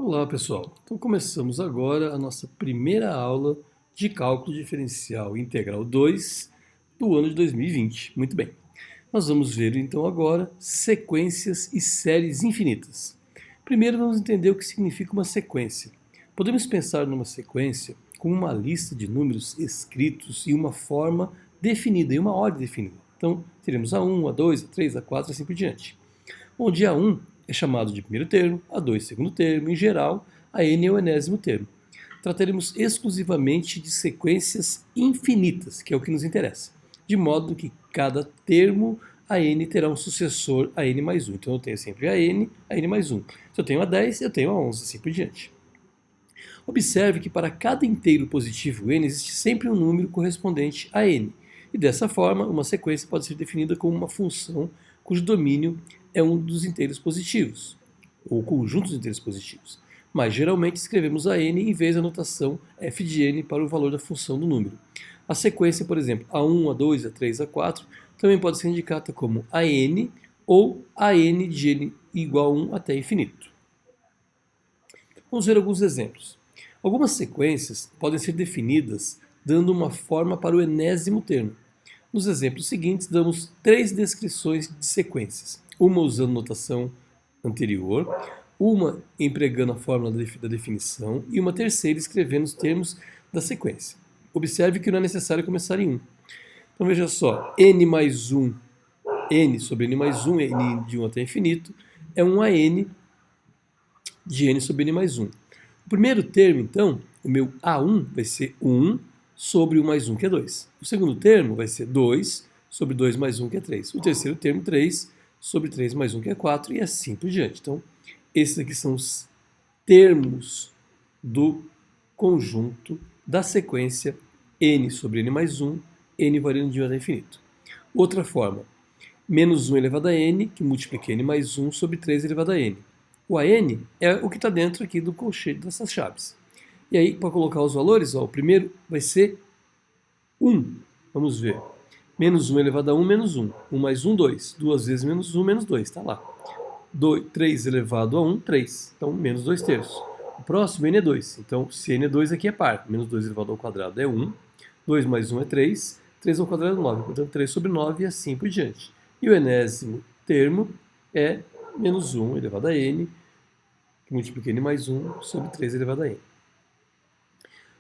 Olá, pessoal. Então começamos agora a nossa primeira aula de cálculo diferencial integral 2 do ano de 2020. Muito bem. Nós vamos ver então agora sequências e séries infinitas. Primeiro vamos entender o que significa uma sequência. Podemos pensar numa sequência como uma lista de números escritos em uma forma definida, em uma ordem definida. Então teremos A1, A2, A3, A4 e assim por diante. Onde A1 é chamado de primeiro termo, A2 segundo termo, em geral, a N é o enésimo termo. Trataremos exclusivamente de sequências infinitas, que é o que nos interessa, de modo que cada termo a N terá um sucessor a N mais 1. Então eu tenho sempre a N mais 1. Se eu tenho a 10, eu tenho a 11, assim por diante. Observe que para cada inteiro positivo N existe sempre um número correspondente a N. E dessa forma, uma sequência pode ser definida como uma função cujo domínio é um dos inteiros positivos, ou conjunto de inteiros positivos. Mas geralmente escrevemos a n em vez da notação f de n para o valor da função do número. A sequência, por exemplo, a1, a2, a3, a4, também pode ser indicada como a n ou a n de n igual a 1 até infinito. Vamos ver alguns exemplos. Algumas sequências podem ser definidas dando uma forma para o enésimo termo. Nos exemplos seguintes, damos três descrições de sequências. Uma usando notação anterior, uma empregando a fórmula da definição e uma terceira escrevendo os termos da sequência. Observe que não é necessário começar em 1. Então veja só, n mais 1, n sobre n mais 1, n de 1 até infinito, é um a n de n sobre n mais 1. O primeiro termo, então, o meu a1 vai ser 1 sobre 1 mais 1, que é 2. O segundo termo vai ser 2 sobre 2 mais 1, que é 3. O terceiro termo, 3 sobre 3 mais 1, que é 4, e assim por diante. Então, esses aqui são os termos do conjunto da sequência n sobre n mais 1, n variando de 1 até infinito. Outra forma, menos 1 elevado a n, que multiplica n mais 1 sobre 3 elevado a n. O AN é o que está dentro aqui do colchete dessas chaves. E aí, para colocar os valores, o primeiro vai ser 1. Vamos ver. Menos 1 elevado a 1, menos 1. 1 mais 1, 2. 2 vezes menos 1, menos 2. Está lá. 3 elevado a 1, 3. Então, menos 2 terços. O próximo, n é 2. Então, se n é 2, aqui é par. Menos 2 elevado ao quadrado é 1. 2 mais 1 é 3. 3 ao quadrado é 9. Portanto, 3 sobre 9 e assim por diante. E o enésimo termo é menos 1 elevado a n, que multiplica n mais 1 sobre 3 elevado a n.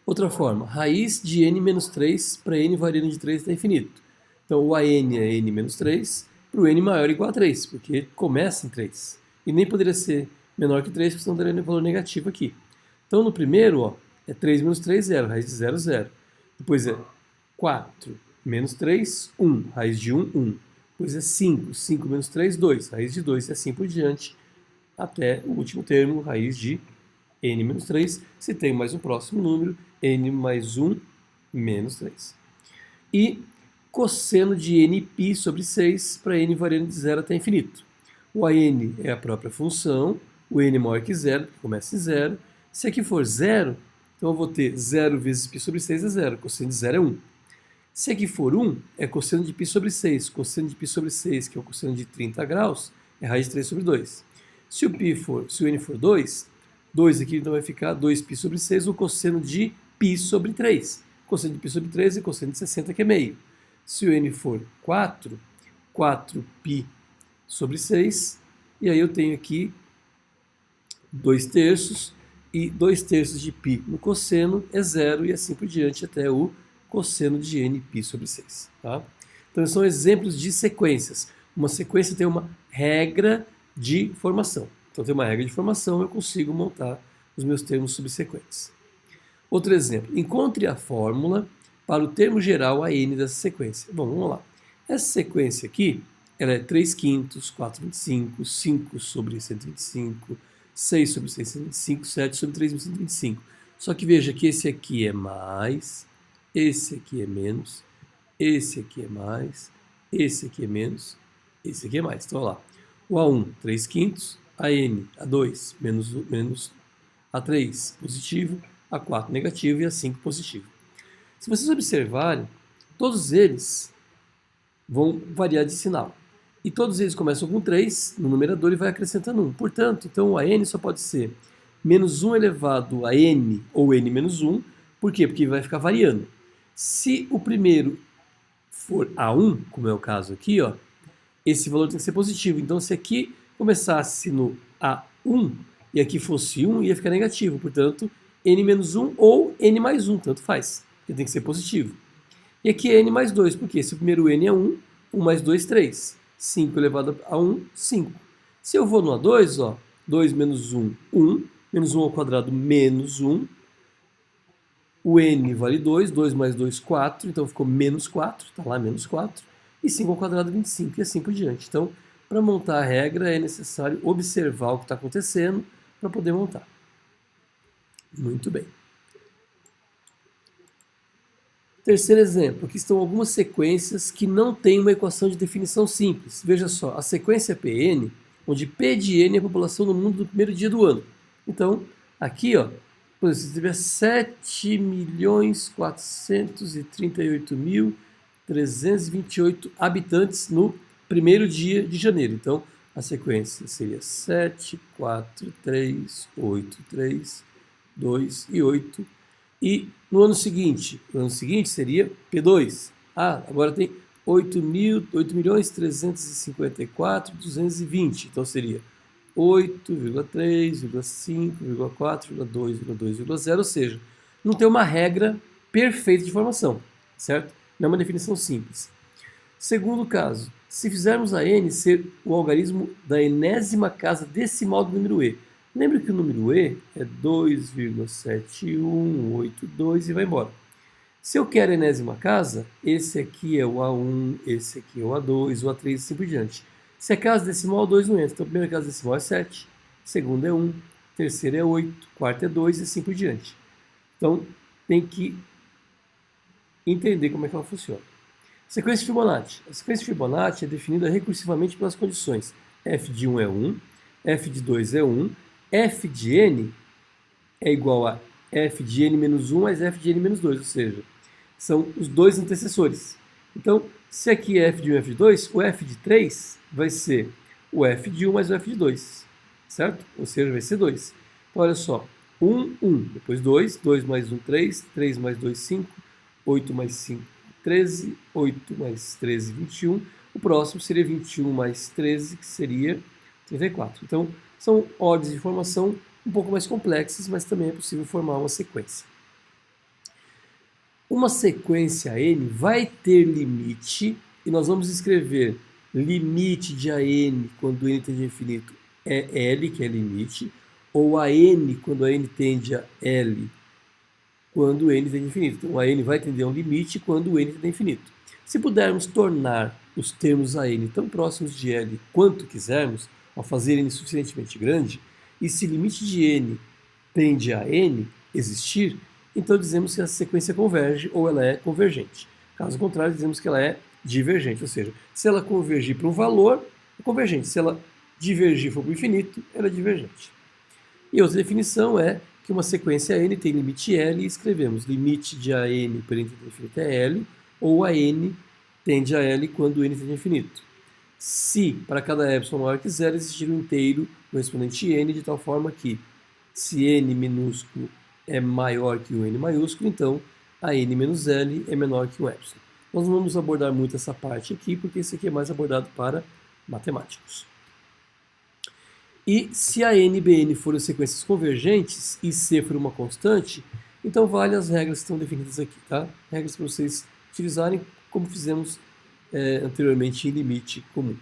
Outra forma, raiz de n menos 3 para n variando de 3 até infinito. Então o an é n menos 3 para o n maior ou igual a 3, porque começa em 3. E nem poderia ser menor que 3, porque senão daria um valor negativo aqui. Então no primeiro, é 3 menos 3, 0, raiz de 0, 0. Depois é 4 menos 3, 1, raiz de 1, 1. Depois é 5, 5 menos 3, 2, raiz de 2, e assim por diante, até o último termo, raiz de n menos 3, se tem mais um próximo número, n mais 1 menos 3. E cosseno de nπ sobre 6 para n variando de 0 até infinito. O an é a própria função, o n maior que 0, porque começa em 0. Se aqui for 0, então eu vou ter 0 vezes π sobre 6 é 0, cosseno de 0 é 1. Se aqui for 1, é cosseno de π sobre 6. Cosseno de π sobre 6, que é o cosseno de 30 graus, é raiz de 3 sobre 2. Se o n for 2, 2 aqui então vai ficar 2π sobre 6, o cosseno de π sobre 3. Cosseno de π sobre 3 é cosseno de 60, que é meio. Se o n for 4, 4π sobre 6, e aí eu tenho aqui 2 terços, e 2 terços de π no cosseno é 0, e assim por diante até o cosseno de nπ sobre 6. Tá? Então, são exemplos de sequências. Uma sequência tem uma regra de formação. Então, tem uma regra de formação, eu consigo montar os meus termos subsequentes. Outro exemplo. Encontre a fórmula para o termo geral a n dessa sequência. Bom, vamos lá. Essa sequência aqui, ela é 3 quintos, 4/25, 5 sobre 125, 6 sobre 625, 7 sobre 3.125. Só que veja que esse aqui é mais, esse aqui é menos, esse aqui é mais, esse aqui é menos, esse aqui é mais. Então, olha lá. O A1, 3 quintos, AN, A2, menos A3, positivo, A4, negativo e A5, positivo. Se vocês observarem, todos eles vão variar de sinal. E todos eles começam com 3 no numerador e vai acrescentando 1. Portanto, então o AN só pode ser menos 1 elevado a n ou n menos 1. Por quê? Porque vai ficar variando. Se o primeiro for A1, como é o caso aqui, ó, esse valor tem que ser positivo. Então, se aqui começasse no A1 e aqui fosse 1, ia ficar negativo. Portanto, n menos 1 ou n mais 1, tanto faz. Porque tem que ser positivo. E aqui é n mais 2, porque se o primeiro n é 1, 1 mais 2, 3. 5 elevado a 1, 5. Se eu vou no A2, ó, 2 menos 1, 1. Menos 1 ao quadrado, menos 1. O n vale 2, 2 mais 2, 4. Então ficou menos 4, está lá menos 4. E 5 ao quadrado, 25, e assim por diante. Então, para montar a regra, é necessário observar o que está acontecendo para poder montar. Muito bem. Terceiro exemplo, aqui estão algumas sequências que não têm uma equação de definição simples. Veja só, a sequência Pn, onde P de n é a população do mundo do primeiro dia do ano. Então, aqui, ó, por exemplo, se tiver 7.438.328 habitantes no primeiro dia de janeiro. Então, a sequência seria 7, 4, 3, 8, 3, 2 e 8. E no ano seguinte seria P2. Agora tem 8.354.220. Então seria 8,3,5,4,2,0, ou seja, não tem uma regra perfeita de formação, certo? Não é uma definição simples. Segundo caso, se fizermos a n ser o algarismo da enésima casa decimal do número e. Lembra que o número e é 2,7182 e vai embora. Se eu quero a enésima casa, esse aqui é o A1, esse aqui é o A2, o A3 e assim por diante. Se é casa decimal, 2 não entra. Então a primeira casa decimal é 7, segunda é 1, terceira é 8, quarta é 2 e assim por diante. Então tem que entender como é que ela funciona. Sequência Fibonacci. A sequência Fibonacci é definida recursivamente pelas condições. F de 1 é 1, F de 2 é 1, F de n é igual a F de n menos 1 mais F de n menos 2, ou seja, são os dois antecessores. Então, se aqui é F de 1 e F de 2, o F de 3 vai ser o F de 1 mais o F de 2, certo? Ou seja, vai ser 2. Então, olha só, 1, 1, depois 2, 2 mais 1, 3, 3 mais 2, 5, 8 mais 5, 13, 8 mais 13, 21. O próximo seria 21 mais 13, que seria 34. Então, são ordens de formação um pouco mais complexas, mas também é possível formar uma sequência. Uma sequência n vai ter limite, e nós vamos escrever limite de AN quando n tende a infinito é L, que é limite, ou AN quando a n tende a L, quando n tende a infinito. Então, a n vai tender a um limite quando o n tende a infinito. Se pudermos tornar os termos AN tão próximos de L quanto quisermos, ao fazer n suficientemente grande, e se limite de n tende a n existir, então dizemos que a sequência converge ou ela é convergente. Caso contrário, dizemos que ela é divergente, ou seja, se ela convergir para um valor, é convergente. Se ela divergir for para o infinito, ela é divergente. E outra definição é que uma sequência n tem limite L e escrevemos limite de AN por n tende a infinito é L, ou AN tende a L quando n tende a infinito. Se para cada epsilon maior que zero existir um inteiro correspondente n, de tal forma que se n minúsculo é maior que o n maiúsculo, então a n menos L é menor que o epsilon. Nós não vamos abordar muito essa parte aqui, porque isso aqui é mais abordado para matemáticos. E se a n e bn forem sequências convergentes e c for uma constante, então vale as regras que estão definidas aqui, tá? Regras para vocês utilizarem como fizemos anteriormente em limite comum.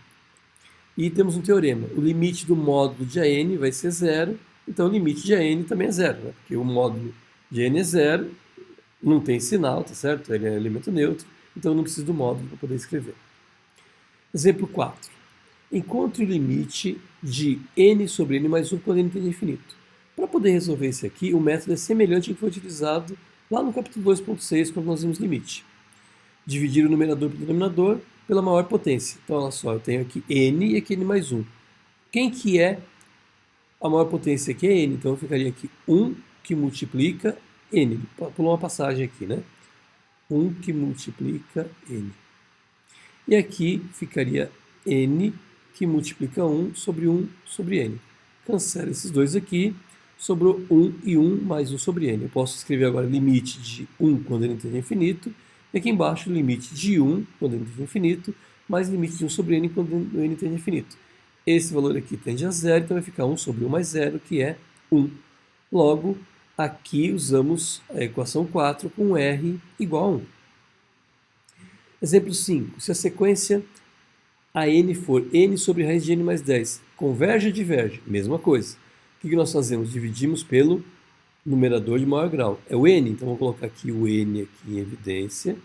E temos um teorema. O limite do módulo de AN vai ser zero, então o limite de AN também é zero, né? Porque o módulo de n é zero, não tem sinal, tá certo? Ele é elemento neutro, então não preciso do módulo para poder escrever. Exemplo 4. Encontre o limite de n sobre n mais 1 quando n tende a infinito. Para poder resolver isso aqui, o método é semelhante ao que foi utilizado lá no capítulo 2.6, quando nós vimos limite. Dividir o numerador pelo denominador pela maior potência. Então, olha só, eu tenho aqui n e aqui n mais 1. Quem que é a maior potência aqui é n, então eu ficaria aqui 1 que multiplica n. Pulou uma passagem aqui, né? 1 que multiplica n. E aqui ficaria n que multiplica 1 sobre n. Cancela esses dois aqui, sobrou 1 e 1 mais 1 sobre n. Eu posso escrever agora limite de 1 quando n tende a infinito, e aqui embaixo limite de 1 quando n tende a infinito, mais limite de 1 sobre n quando n tende a infinito. Esse valor aqui tende a zero, então vai ficar 1 sobre 1 mais 0, que é 1. Logo, aqui usamos a equação 4 com r igual a 1. Exemplo 5. Se a sequência a n for n sobre raiz de n mais 10, converge ou diverge? Mesma coisa. O que nós fazemos? Dividimos pelo numerador de maior grau. É o n, então vamos colocar aqui o n aqui em evidência.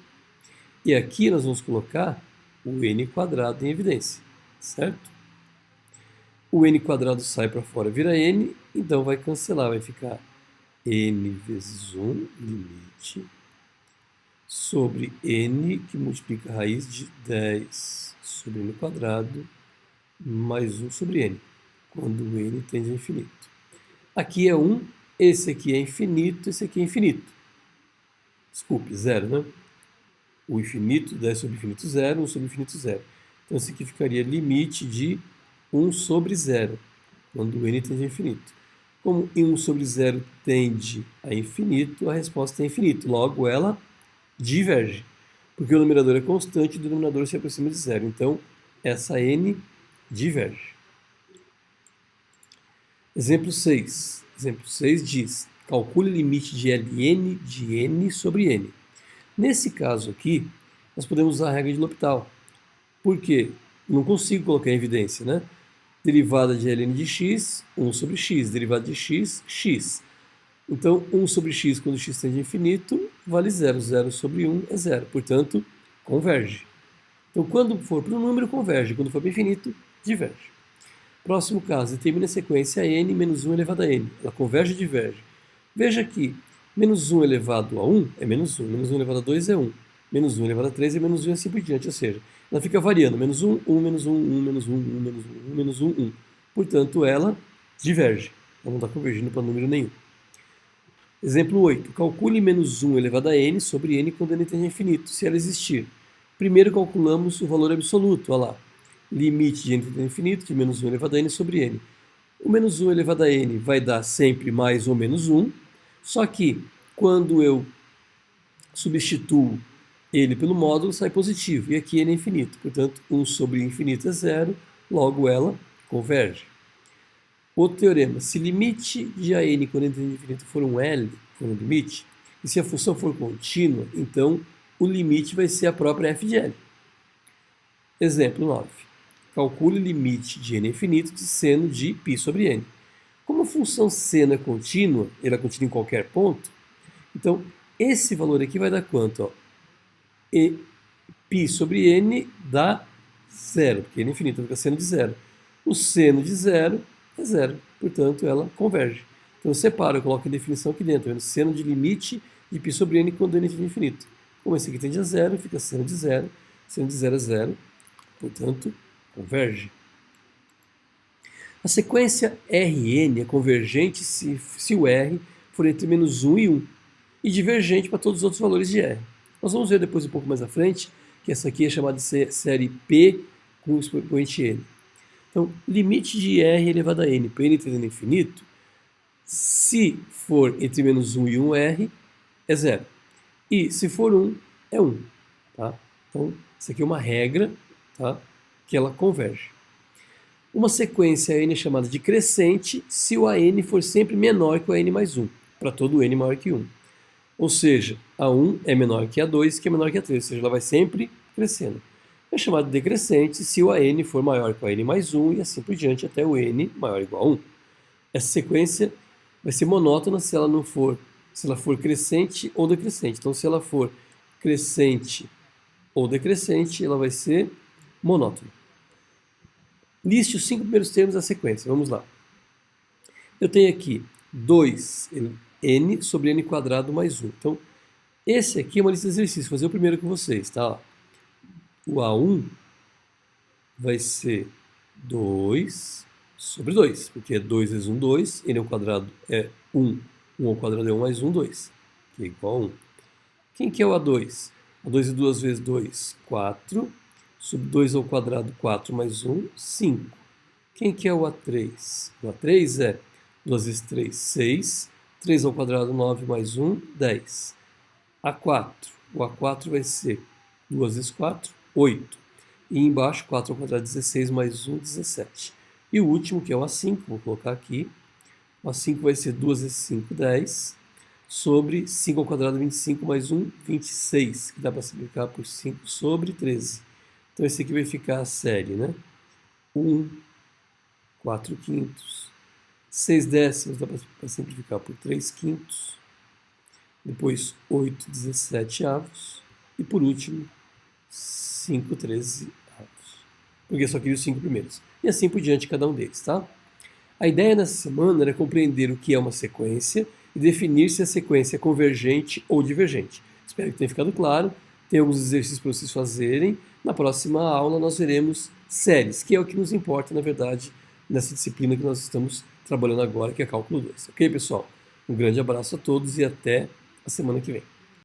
E aqui nós vamos colocar o n quadrado em evidência, certo? O n quadrado sai para fora, vira n, então vai cancelar, vai ficar n vezes 1, limite, sobre n, que multiplica a raiz de 10 sobre n quadrado, mais 1 sobre n, quando o n tende a infinito. Aqui é 1, esse aqui é infinito, esse aqui é infinito. Desculpe, zero, né? O infinito, 10 sobre infinito, 0, 1 sobre infinito, 0. Então, isso aqui ficaria limite de 1 sobre 0, quando o n tende a infinito. Como 1 sobre 0 tende a infinito, a resposta é infinito. Logo, ela diverge, porque o numerador é constante e o denominador se aproxima de 0. Então, essa n diverge. Exemplo 6. Exemplo 6 diz: calcule o limite de ln de n sobre n. Nesse caso aqui, nós podemos usar a regra de L'Hopital. Por quê? Não consigo colocar em evidência, né? Derivada de ln de x, 1 sobre x. Derivada de x, x. Então, 1 sobre x, quando x tende a infinito, vale 0. 0 sobre 1 é 0. Portanto, converge. Então, quando for para o número, converge. Quando for para o infinito, diverge. Próximo caso, determine a sequência n menos 1 elevado a n. Ela converge ou diverge? Veja que menos 1 elevado a 1 é menos 1. Menos 1 elevado a 2 é 1. Menos 1 elevado a 3 é menos 1 e assim por diante. Ou seja, ela fica variando. Menos 1, 1, menos 1, 1, menos 1, 1, menos 1, 1, menos 1, 1. Portanto, ela diverge. Ela não está convergindo para número nenhum. Exemplo 8. Calcule menos 1 elevado a n sobre n quando n tende a infinito, se ela existir. Primeiro calculamos o valor absoluto. Olha lá. Limite de n tende a infinito de menos 1 elevado a n sobre n. O menos 1 elevado a n vai dar sempre mais ou menos 1, só que quando eu substituo ele pelo módulo, sai positivo, e aqui n é infinito. Portanto, 1 sobre infinito é 0, logo ela converge. Outro teorema: se limite de a n quando n tende a infinito for um L, for um limite, e se a função for contínua, então o limite vai ser a própria f de L. Exemplo 9. Calcule o limite de n infinito de seno de π sobre n. Como a função seno é contínua, ela é contínua em qualquer ponto, então esse valor aqui vai dar quanto? Ó? E π sobre n dá 0, porque n é infinito, fica seno de 0. O seno de 0 é 0, portanto ela converge. Então eu separo, eu coloco a definição aqui dentro, vendo seno de limite de π sobre n quando n tende a infinito. Como esse aqui tende a 0, fica seno de 0 é 0, portanto converge. A sequência Rn é convergente se o R for entre menos 1 e 1, e divergente para todos os outros valores de R. Nós vamos ver depois um pouco mais à frente, que essa aqui é chamada de série P com expoente n. Então, limite de R elevado a n, para n tendendo a infinito, se for entre menos 1 e 1R, é 0. E se for 1, é 1. Tá? Então, isso aqui é uma regra, tá? Que ela converge. Uma sequência n é chamada de crescente se o AN for sempre menor que o AN mais 1, para todo n maior que 1. Ou seja, a 1 é menor que a 2, que é menor que a 3, ou seja, ela vai sempre crescendo. É chamada de decrescente se o AN for maior que o AN mais 1 e assim por diante até o n maior ou igual a 1. Essa sequência vai ser monótona se ela for crescente ou decrescente. Então, se ela for crescente ou decrescente, ela vai ser monótona. Liste os 5 primeiros termos da sequência. Vamos lá. Eu tenho aqui 2n sobre n quadrado mais 1. Então, esse aqui é uma lista de exercícios. Vou fazer o primeiro com vocês, tá? O A1 vai ser 2 sobre 2, porque 2 vezes 1, 2. N ao quadrado é 1. 1 ao quadrado é 1 mais 1, 2, que é igual a 1. Quem que é o A2? A2 é 2 vezes 2, 4. Sobre 2 ao quadrado, 4 mais 1, 5. Quem que é o A3? O A3 é 2 vezes 3, 6. 3 ao quadrado, 9 mais 1, 10. A4. O A4 vai ser 2 vezes 4, 8. E embaixo, 4 ao quadrado, 16 mais 1, 17. E o último, que é o A5, vou colocar aqui. O A5 vai ser 2 vezes 5, 10. Sobre 5 ao quadrado, 25 mais 1, 26. Que dá para simplificar por 5 sobre 13. Então esse aqui vai ficar a série, né? 1, 4 quintos. 6 décimos dá para simplificar por 3 quintos. Depois 8 17 avos. E por último, 5 13 avos. Porque só queria os 5 primeiros. E assim por diante cada um deles, tá? A ideia nessa semana era compreender o que é uma sequência e definir se a sequência é convergente ou divergente. Espero que tenha ficado claro. Tem alguns exercícios para vocês fazerem. Na próxima aula nós veremos séries, que é o que nos importa, na verdade, nessa disciplina que nós estamos trabalhando agora, que é Cálculo 2. Ok, pessoal? Um grande abraço a todos e até a semana que vem.